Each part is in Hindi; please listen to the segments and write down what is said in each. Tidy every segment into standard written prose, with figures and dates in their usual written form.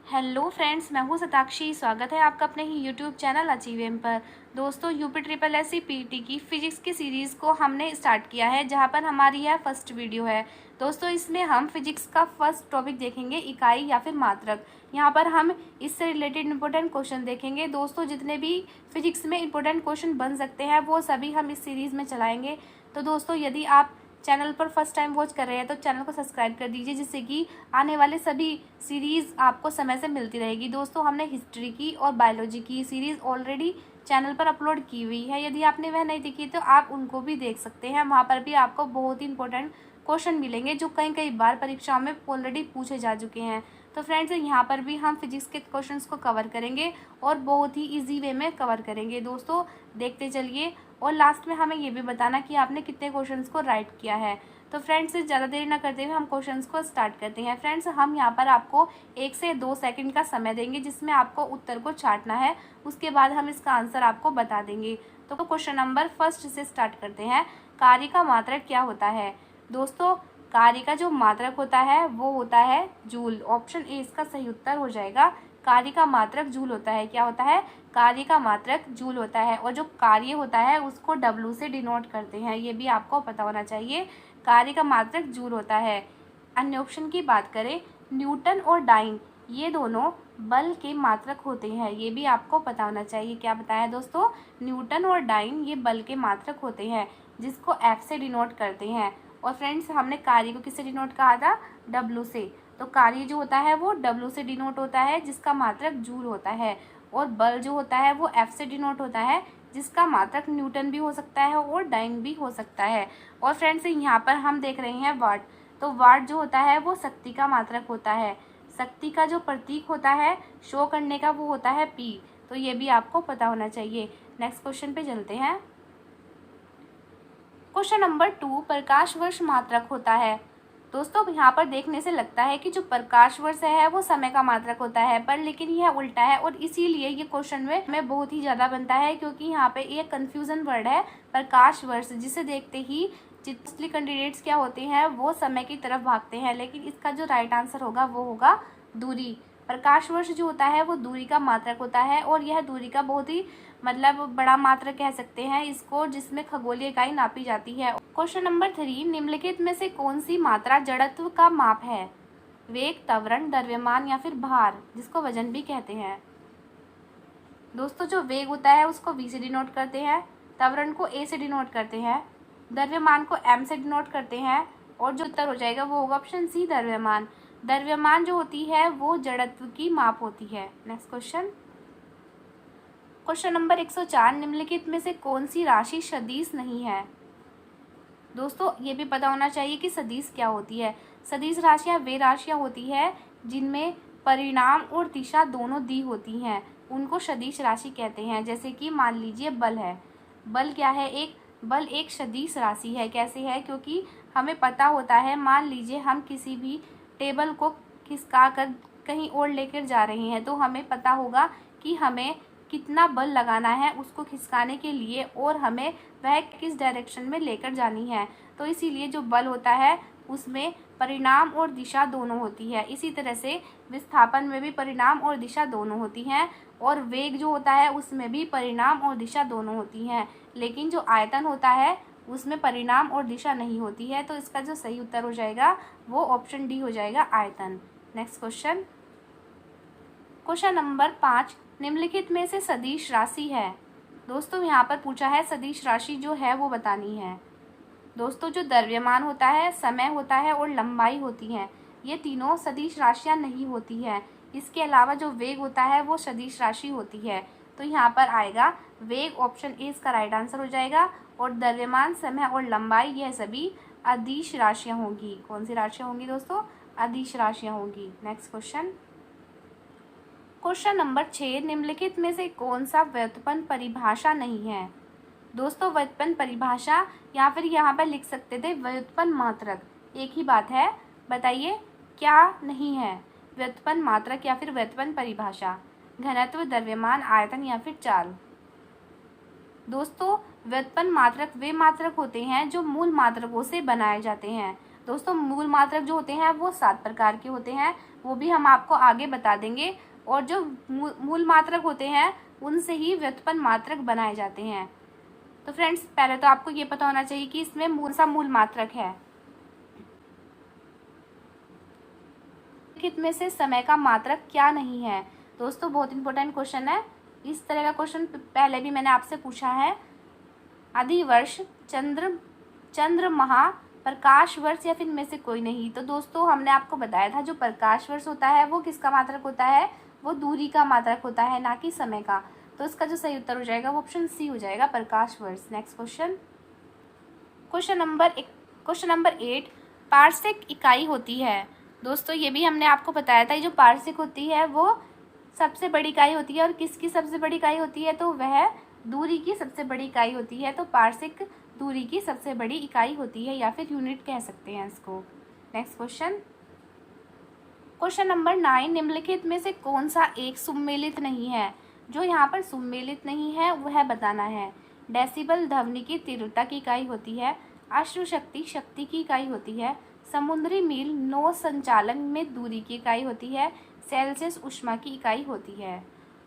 हेलो फ्रेंड्स, मैं हूँ शताक्षी। स्वागत है आपका अपने ही यूट्यूब चैनल अचीव पर। दोस्तों, UP triple S C PT की फिजिक्स की सीरीज़ को हमने स्टार्ट किया है, जहाँ पर हमारी यह फर्स्ट वीडियो है। दोस्तों, इसमें हम फिजिक्स का फर्स्ट टॉपिक देखेंगे, इकाई या फिर मात्रक। यहाँ पर हम इससे रिलेटेड इंपॉर्टेंट क्वेश्चन देखेंगे। दोस्तों, जितने भी फिजिक्स में इंपॉर्टेंट क्वेश्चन बन सकते हैं वो सभी हम इस सीरीज़ में चलाएँगे। तो दोस्तों, यदि आप चैनल पर फर्स्ट टाइम वॉच कर रहे हैं तो चैनल को सब्सक्राइब कर दीजिए, जिससे कि आने वाले सभी सीरीज़ आपको समय से मिलती रहेगी। दोस्तों, हमने हिस्ट्री की और बायोलॉजी की सीरीज़ ऑलरेडी चैनल पर अपलोड की हुई है। यदि आपने वह नहीं देखी तो आप उनको भी देख सकते हैं। वहाँ पर भी आपको बहुत ही इंपॉर्टेंट क्वेश्चन मिलेंगे जो कई बार परीक्षाओं में ऑलरेडी पूछे जा चुके हैं। तो फ्रेंड्स, यहाँ पर भी हम फिजिक्स के क्वेश्चंस को कवर करेंगे और बहुत ही इजी वे में कवर करेंगे। दोस्तों, देखते चलिए और लास्ट में हमें ये भी बताना कि आपने कितने क्वेश्चंस को राइट किया है। तो फ्रेंड्स, ज़्यादा देरी ना करते हुए हम क्वेश्चंस को स्टार्ट करते हैं। फ्रेंड्स, हम यहाँ पर आपको 1 से 2 सेकंड का समय देंगे, जिसमें आपको उत्तर को छांटना है। उसके बाद हम इसका आंसर आपको बता देंगे। तो क्वेश्चन नंबर फर्स्ट से स्टार्ट करते हैं। कार्य का मात्रक क्या होता है? दोस्तों, कार्य का जो मात्रक होता है वो होता है जूल। ऑप्शन ए इसका सही उत्तर हो जाएगा। कार्य का मात्रक जूल होता है। क्या होता है? कार्य का मात्रक जूल होता है। और जो कार्य होता है उसको डब्ल्यू से डिनोट करते हैं, ये भी आपको पता होना चाहिए। कार्य का मात्रक जूल होता है। अन्य ऑप्शन की बात करें, न्यूटन और डाइन ये दोनों बल के मात्रक होते हैं, ये भी आपको पता होना चाहिए। क्या बताया दोस्तों? न्यूटन और डाइन ये बल के मात्रक होते हैं, जिसको एफ से डिनोट करते हैं। और फ्रेंड्स, हमने कार्य को किससे डिनोट कहा था? डब्ल्यू से। तो कार्य जो होता है वो डब्ल्यू से डिनोट होता है, जिसका मात्रक जूल होता है। और बल जो होता है वो एफ से डिनोट होता है, जिसका मात्रक न्यूटन भी हो सकता है और डाइन भी हो सकता है। और फ्रेंड्स, यहाँ पर हम देख रहे हैं वाट। तो वाट जो होता है वो शक्ति का मात्रक होता है। शक्ति का जो प्रतीक होता है शो करने का वो होता है पी। तो ये भी आपको पता होना चाहिए। नेक्स्ट क्वेश्चन पे चलते हैं। क्वेश्चन नंबर 2, प्रकाश वर्ष मात्रक होता है। दोस्तों, यहाँ पर देखने से लगता है कि जो प्रकाश वर्ष है वो समय का मात्रक होता है, पर लेकिन यह उल्टा है। और इसीलिए ये क्वेश्चन में बहुत ही ज़्यादा बनता है, क्योंकि यहाँ पे ये कंफ्यूजन वर्ड है प्रकाश वर्ष, जिसे देखते ही जितने कैंडिडेट्स क्या होते हैं वो समय की तरफ भागते हैं। लेकिन इसका जो राइट आंसर होगा वो होगा दूरी। प्रकाश वर्ष जो होता है वो दूरी का मात्रक होता है, और यह दूरी का बहुत ही बड़ा मात्रक कह सकते हैं इसको, जिसमें खगोलीय इकाई नापी जाती है। क्वेश्चन नंबर 3, निम्नलिखित में से कौन सी मात्रा जड़त्व का माप है? वेग, त्वरण, द्रव्यमान या फिर भार, जिसको वजन भी कहते हैं। दोस्तों, जो वेग होता है उसको v से डिनोट करते हैं, त्वरण को a से डिनोट करते हैं, द्रव्यमान को m से डिनोट करते हैं, और जो उत्तर हो जाएगा वो होगा ऑप्शन सी, द्रव्यमान। द्रव्यमान जो होती है वो जड़त्व की माप होती है। नेक्स्ट क्वेश्चन, क्वेश्चन नंबर 104, निम्नलिखित में से कौन सी राशि सदिश नहीं है? दोस्तों, ये भी पता होना चाहिए कि सदिश क्या होती है। सदिश राशियाँ वे राशियाँ होती है जिनमें परिणाम और दिशा दोनों दी होती हैं, उनको सदिश राशि कहते हैं। जैसे कि मान लीजिए बल है। बल क्या है? बल एक सदिश राशि है। कैसे है? क्योंकि हमें पता होता है, मान लीजिए हम किसी भी टेबल को खिसका कर कहीं और लेकर जा रहे हैं, तो हमें पता होगा कि हमें कितना बल लगाना है उसको खिसकाने के लिए, और हमें वह किस डायरेक्शन में लेकर जानी है। तो इसीलिए जो बल होता है उसमें परिणाम और दिशा दोनों होती है। इसी तरह से विस्थापन में भी परिणाम और दिशा दोनों होती हैं, और वेग जो होता है उसमें भी परिणाम और दिशा दोनों होती हैं। लेकिन जो आयतन होता है उसमें परिणाम और दिशा नहीं होती है। तो इसका जो सही उत्तर हो जाएगा वो ऑप्शन डी हो जाएगा, आयतन। नेक्स्ट क्वेश्चन, क्वेश्चन नंबर 5, निम्नलिखित में से सदिश राशि है। दोस्तों, यहाँ पर पूछा है सदिश राशि जो है वो बतानी है। दोस्तों, जो द्रव्यमान होता है, समय होता है और लंबाई होती है, ये तीनों सदिश राशियाँ नहीं होती है। इसके अलावा जो वेग होता है वो सदिश राशि होती है। तो यहाँ पर आएगा वेग, ऑप्शन ए इसका राइट आंसर हो जाएगा। और द्रव्यमान, समय और लंबाई यह सभी अदिश राशियाँ होंगी। कौन सी राशियाँ होंगी दोस्तों? अदिश राशियाँ होंगी। नेक्स्ट क्वेश्चन, क्वेश्चन नंबर 6, निम्नलिखित में से कौन सा व्युत्पन्न परिभाषा नहीं है? दोस्तों, व्युत्पन्न परिभाषा या फिर यहाँ पर लिख सकते थे व्युत्पन्न मात्रक, एक ही बात है। बताइए क्या नहीं है? व्युत्पन्न मात्रक या फिर व्युत्पन्न परिभाषा। घनत्व, द्रव्यमान, आयतन या फिर चाल। दोस्तों, व्युत्पन्न मात्रक वे मात्रक होते हैं जो मूल मात्रकों से बनाए जाते हैं। दोस्तों मूल मात्रक जो होते हैं वो 7 प्रकार के होते हैं, वो भी हम आपको आगे बता देंगे। और जो मूल मात्रक होते हैं उनसे ही व्युत्पन्न मात्रक बनाए जाते हैं। तो फ्रेंड्स पहले तो आपको ये पता होना चाहिए कि इसमें मूल मात्रक है। निम्नलिखित में से समय का मात्रक क्या नहीं है? दोस्तों बहुत इंपॉर्टेंट क्वेश्चन है। इस तरह का क्वेश्चन पहले भी मैंने आपसे पूछा है। अधिवर्ष, चंद्र माह, प्रकाश वर्ष या फिर इनमें से कोई नहीं। तो दोस्तों हमने आपको बताया था जो प्रकाश वर्ष होता है वो किसका मात्रक होता है? वो दूरी का मात्रक होता है, ना कि समय का। तो इसका जो सही उत्तर हो जाएगा वो ऑप्शन सी हो जाएगा, प्रकाश वर्ष। नेक्स्ट क्वेश्चन, क्वेश्चन नंबर 8, पार्शिक इकाई होती है। दोस्तों ये भी हमने आपको बताया था, ये जो पार्शिक होती है वो सबसे बड़ी इकाई होती है। और किसकी सबसे बड़ी इकाई होती है? तो वह दूरी की सबसे बड़ी इकाई होती है। तो पार्शिक दूरी की सबसे बड़ी इकाई होती है, या फिर यूनिट कह सकते हैं इसको। नेक्स्ट क्वेश्चन, क्वेश्चन नंबर 9, निम्नलिखित में से कौन सा एक सुमेलित नहीं है? जो यहाँ पर सुमेलित नहीं है वह बताना है। डेसिबल ध्वनि की तीव्रता की इकाई होती है। अश्रुशक्ति शक्ति की इकाई होती है। समुद्री मील नौ संचालन में दूरी की इकाई होती है। सेल्सियस ऊष्मा की इकाई होती है।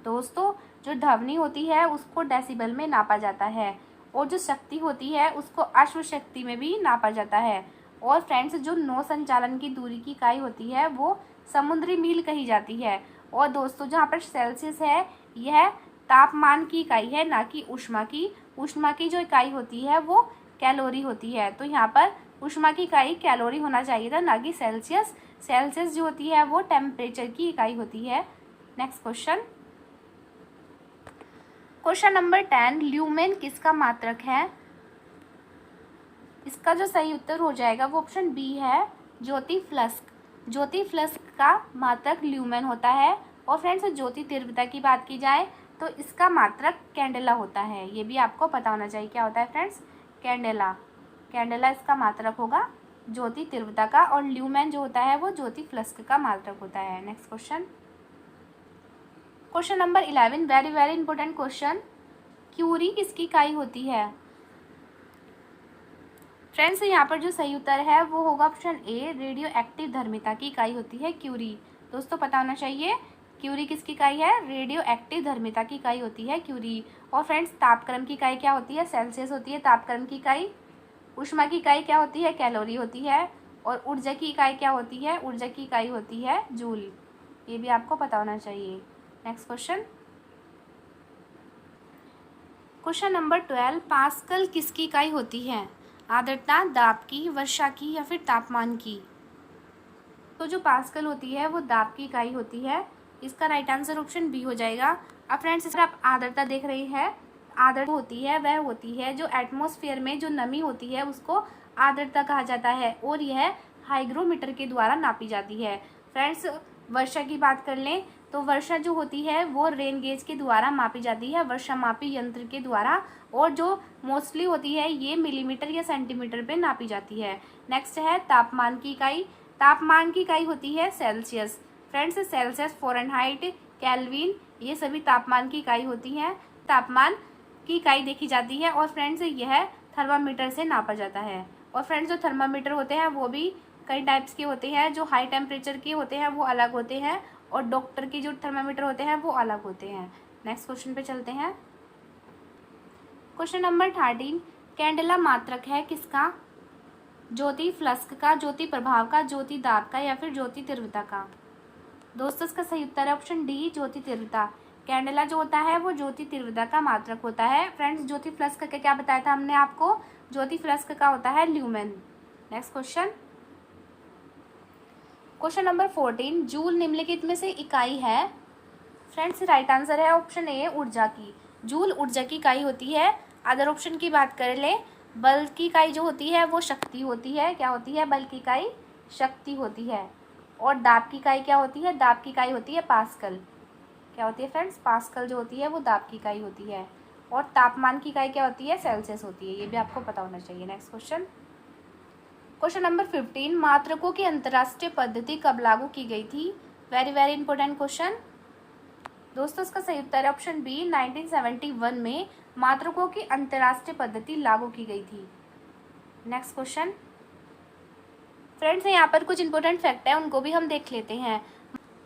दोस्तों जो ध्वनि होती है उसको डेसिबल में नापा जाता है, और जो शक्ति होती है उसको अश्वशक्ति में भी नापा जाता है। और फ्रेंड्स जो नौ संचालन की दूरी की इकाई होती है वो समुद्री मील कही जाती है। और दोस्तों जहाँ पर सेल्सियस है यह तापमान की इकाई है, ना कि ऊष्मा की। ऊष्मा की जो इकाई होती है वो कैलोरी होती है। तो यहाँ पर ऊष्मा की इकाई कैलोरी होना चाहिए था, ना कि सेल्सियस। सेल्सियस जो होती है वो टेम्परेचर की इकाई होती है। Next question, question number 10, lumen किसका मात्रक है? इसका जो सही उत्तर हो जाएगा वो ऑप्शन बी है, ज्योतिफ्लस्क। ज्योतिफ्लस्क का मात्रक ल्यूमेन होता है। और फ्रेंड्स ज्योति तीव्रता की बात की जाए तो इसका मात्रक कैंडेला होता है। ये भी आपको पता होना चाहिए क्या होता है फ्रेंड्स, कैंडेला। कैंडेला इसका मात्रक होगा ज्योति तीव्रता का, और ल्यूमेन जो होता है वो ज्योतिफ्लस्क का मात्रक होता है। Next question, question number 11, very very important question, curie किसकी इकाई होती है? फ्रेंड्स यहाँ पर जो सही उत्तर है वो होगा ऑप्शन ए, रेडियो एक्टिव धर्मिता की इकाई होती है क्यूरी। दोस्तों पता होना चाहिए क्यूरी किसकी इकाई है? रेडियो एक्टिव धर्मिता की इकाई होती है क्यूरी। और फ्रेंड्स तापक्रम की इकाई क्या होती है? सेल्सियस होती है तापक्रम की इकाई। ऊष्मा की इकाई क्या होती है? कैलोरी होती है। और ऊर्जा की इकाई क्या होती है? ऊर्जा की इकाई होती है जूल। ये भी आपको पता होना चाहिए। Next question, question number 12, pascal किसकी इकाई होती है? आर्द्रता, दाब की, वर्षा की या फिर तापमान की? तो जो पास्कल होती है वो दाब की इकाई होती है। इसका राइट आंसर ऑप्शन बी हो जाएगा। अब फ्रेंड्स इस आप आर्द्रता देख रही है, आर्द्रता होती है वह होती है जो एटमॉस्फेयर में जो नमी होती है उसको आर्द्रता कहा जाता है, और यह हाइग्रोमीटर के द्वारा नापी जाती है। फ्रेंड्स वर्षा की बात कर लें तो वर्षा जो होती है वो रेन गेज के द्वारा मापी जाती है, वर्षा मापी यंत्र के द्वारा। और जो मोस्टली होती है ये मिलीमीटर या सेंटीमीटर पे नापी जाती है। नेक्स्ट है तापमान की इकाई। तापमान की इकाई होती है Celsius. Friends Celsius, Fahrenheit, kelvin ये सभी तापमान की इकाई होती हैं। तापमान की इकाई देखी जाती है। और फ्रेंड्स यह थर्मामीटर से नापा जाता है। और फ्रेंड्स जो थर्मामीटर होते हैं वो भी कई टाइप्स के होते हैं। जो हाई टेम्परेचर के होते हैं वो अलग होते हैं, और डॉक्टर के जो थर्मामीटर होते हैं वो अलग होते हैं। नेक्स्ट क्वेश्चन पे चलते हैं। क्वेश्चन नंबर 13, कैंडेला मात्रक है किसका? ज्योतिफ्लस्क का, ज्योति प्रभाव का, ज्योति दाब का या फिर ज्योति तीव्रता का? दोस्तों इसका सही उत्तर है ऑप्शन डी, ज्योति तीव्रता। कैंडेला जो होता है वो ज्योति तीव्रता का मात्रक होता है। फ्रेंड्स ज्योतिफ्लस्क का क्या बताया था हमने आपको? ज्योतिफ्लस्क का होता है lumen. Next question, question number 14, joule निम्नलिखित में से इकाई है? फ्रेंड्स राइट आंसर है ऑप्शन ए, ऊर्जा की। जूल ऊर्जा की इकाई होती है। अदर ऑप्शन की बात कर ले, बल की इकाई जो होती है वो शक्ति होती है। क्या होती है? बल की इकाई शक्ति होती है। और दाब की इकाई क्या होती है? दाब की इकाई होती है पास्कल। क्या होती है फ्रेंड्स? पास्कल जो होती है वो दाब की इकाई होती है। और तापमान की इकाई क्या होती है? सेल्सियस होती है। ये भी आपको पता होना चाहिए। नेक्स्ट क्वेश्चन, क्वेश्चन नंबर 15, मात्रकों की अंतर्राष्ट्रीय पद्धति कब लागू की गई थी? Very very important question. दोस्तों इसका सही उत्तर है ऑप्शन बी, 1971 में मात्रकों की अंतर्राष्ट्रीय पद्धति लागू की गई थी। नेक्स्ट क्वेश्चन, फ्रेंड्स यहाँ पर कुछ इंपॉर्टेंट फैक्ट है, उनको भी हम देख लेते हैं।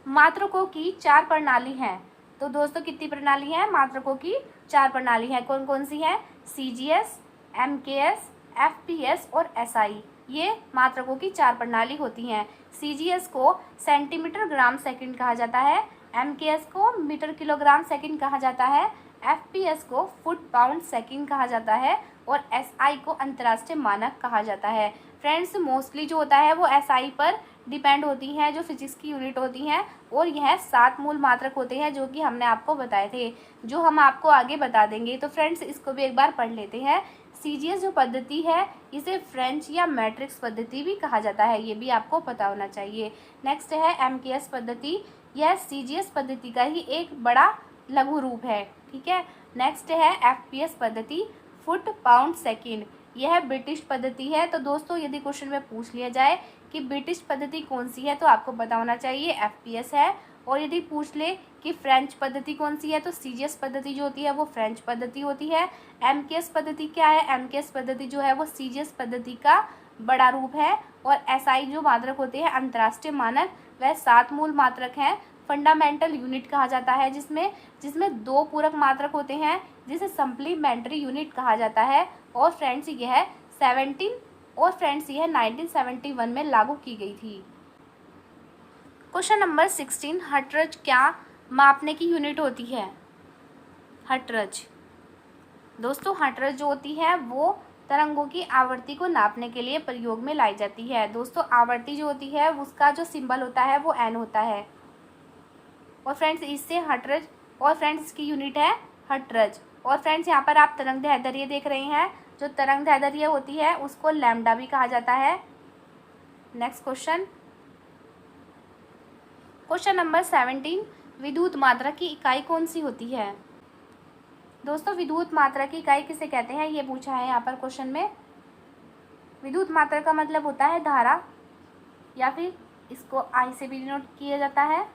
मात्रकों की 4 प्रणाली हैं। तो दोस्तों कितनी प्रणाली है? मात्रकों की 4 प्रणाली है। कौन कौन सी है? CGS, MKS, FPS और SI। ये मात्रकों की 4 प्रणाली होती हैं। CGS को सेंटीमीटर ग्राम सेकंड कहा जाता है, MKS को मीटर किलोग्राम सेकंड कहा जाता है, FPS को फुट पाउंड सेकंड कहा जाता है और SI को अंतर्राष्ट्रीय मानक कहा जाता है। फ्रेंड्स मोस्टली जो होता है वो SI पर डिपेंड होती हैं, जो फिजिक्स की यूनिट होती हैं, और यह 7 मूल मात्रक होते हैं जो कि हमने आपको बताए थे, जो हम आपको आगे बता देंगे। तो फ्रेंड्स इसको भी एक बार पढ़ लेते हैं। CGS जो पद्धति है इसे फ्रेंच या मैट्रिक्स पद्धति भी कहा जाता है, ये भी आपको पता होना चाहिए। नेक्स्ट है MKS पद्धति, यह CGS पद्धति का ही एक बड़ा लघु रूप है, ठीक है। नेक्स्ट है FPS पद्धति, फुट पाउंड सेकंड, यह ब्रिटिश पद्धति है। तो दोस्तों यदि क्वेश्चन में पूछ लिया जाए कि ब्रिटिश पद्धति कौन सी है तो आपको पता होना चाहिए FPS है। और यदि पूछ ले कि फ्रेंच पद्धति कौन सी है तो CGS पद्धति जो होती है वो फ्रेंच पद्धति होती है। MKS पद्धति क्या है? MKS पद्धति जो है वो CGS पद्धति का बड़ा रूप है। और SI जो मात्रक होते हैं अंतर्राष्ट्रीय मानक, वह 7 मूल मात्रक हैं। फंडामेंटल यूनिट कहा जाता है जिसमें 2 पूरक मात्रक होते हैं जिसे सप्लीमेंट्री यूनिट कहा जाता है। और फ्रेंड्स यह 1971 में लागू की गई थी। क्वेश्चन नंबर 16, हर्ट्ज क्या मापने की यूनिट होती है? हर्ट्ज दोस्तों, हर्ट्ज जो होती है वो तरंगों की आवृत्ति को नापने के लिए प्रयोग में लाई जाती है। दोस्तों आवृत्ति जो होती है उसका जो सिंबल होता है वो N होता है। और फ्रेंड्स इससे हर्ट्ज, और फ्रेंड्स इसकी यूनिट है हर्ट्ज। और फ्रेंड्स यहाँ पर आप तरंग दैर्ध्य देख रहे हैं, जो तरंग दैर्ध्य होती है उसको लैम्डा भी कहा जाता है। नेक्स्ट क्वेश्चन नंबर 17, विद्युत मात्रा की इकाई कौन सी होती है? दोस्तों विद्युत मात्रा की इकाई किसे कहते हैं ये पूछा है यहाँ पर क्वेश्चन में। विद्युत मात्रा का मतलब होता है धारा, या फिर इसको I से भी डिनोट किया जाता है।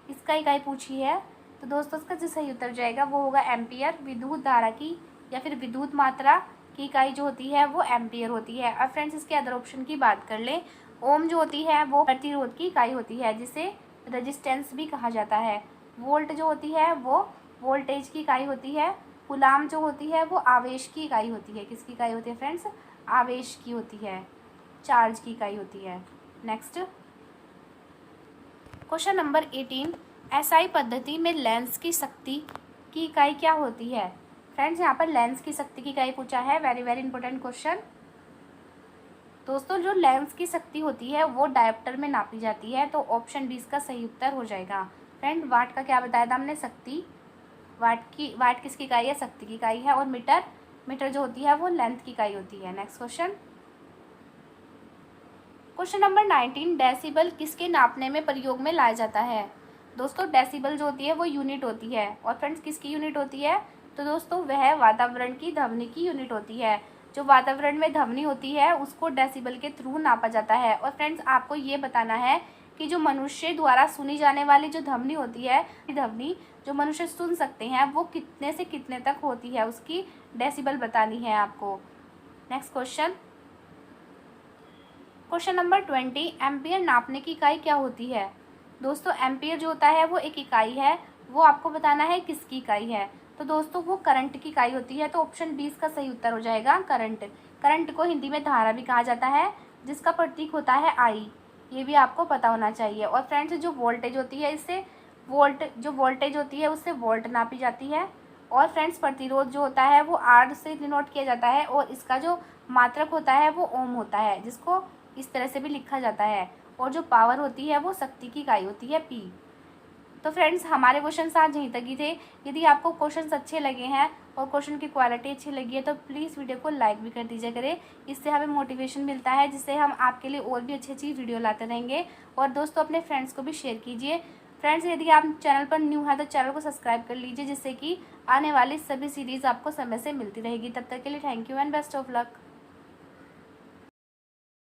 इसका इकाई पूछी है तो दोस्तों इसका जो सही उत्तर जाएगा वो होगा एम्पियर। विद्युत धारा की या फिर विद्युत मात्रा की इकाई जो होती है वो एम्पियर होती है। अब फ्रेंड्स इसके अदर ऑप्शन की बात कर लें, ओम जो होती है वो प्रतिरोध की इकाई होती है जिसे रेजिस्टेंस भी कहा जाता है। वोल्ट जो होती है वो वोल्टेज की इकाई होती है। कूलाम जो होती है वो आवेश की इकाई होती है। किसकी इकाई होती है फ्रेंड्स? आवेश की होती है, चार्ज की इकाई होती है। नेक्स्ट क्वेश्चन नंबर 18, SI पद्धति में लेंस की शक्ति की इकाई क्या होती है? फ्रेंड्स यहाँ पर लेंस की शक्ति की इकाई पूछा है, वेरी इंपॉर्टेंट क्वेश्चन। दोस्तों जो लेंस की शक्ति होती है वो डायोप्टर में नापी जाती है, तो ऑप्शन डी इसका सही उत्तर हो जाएगा। फ्रेंड वाट का क्या बताया था हमने? शक्ति। वाट किसकी इकाई है? शक्ति की इकाई है। और मीटर जो होती है वो लेंथ की इकाई होती है। नेक्स्ट क्वेश्चन नंबर 19, डेसिबल किसके नापने में प्रयोग में लाया जाता है? दोस्तों डेसिबल जो होती है वो यूनिट होती है। और फ्रेंड्स किसकी यूनिट होती है? तो दोस्तों वह वातावरण की ध्वनि की यूनिट होती है। जो वातावरण में ध्वनि होती है उसको डेसिबल के थ्रू नापा जाता है। और फ्रेंड्स आपको ये बताना है कि जो मनुष्य द्वारा सुनी जाने वाली जो ध्वनि होती है, ध्वनि जो मनुष्य सुन सकते हैं वो कितने से कितने तक होती है, उसकी डेसिबल बतानी है आपको। नेक्स्ट क्वेश्चन नंबर 20, एम्पियर नापने की इकाई क्या होती है? दोस्तों एम्पियर जो होता है वो एक इकाई है, वो आपको बताना है किसकी इकाई है। तो दोस्तों वो करंट की इकाई होती है। तो ऑप्शन बी इसका सही उत्तर हो जाएगा, करंट। करंट को हिंदी में धारा भी कहा जाता है, जिसका प्रतीक होता है आई। ये भी आपको पता होना चाहिए। और फ्रेंड्स जो वोल्टेज होती है उससे वोल्ट नापी जाती है। और फ्रेंड्स प्रतिरोध जो होता है वो आर से डिनोट किया जाता है, और इसका जो मात्रक होता है वो ओम होता है, जिसको इस तरह से भी लिखा जाता है। और जो पावर होती है वो शक्ति की इकाई होती है पी। तो फ्रेंड्स हमारे क्वेश्चन आज यहीं तक ही थे। यदि आपको क्वेश्चंस अच्छे लगे हैं और क्वेश्चन की क्वालिटी अच्छी लगी है तो प्लीज़ वीडियो को लाइक भी कर दीजिए करें। इससे हमें मोटिवेशन मिलता है, जिससे हम आपके लिए और भी अच्छी वीडियो लाते रहेंगे। और दोस्तों अपने फ्रेंड्स को भी शेयर कीजिए। फ्रेंड्स यदि आप चैनल पर न्यू है तो चैनल को सब्सक्राइब कर लीजिए, जिससे कि आने वाली सभी सीरीज़ आपको समय से मिलती रहेगी। तब तक के लिए thank you and best of luck.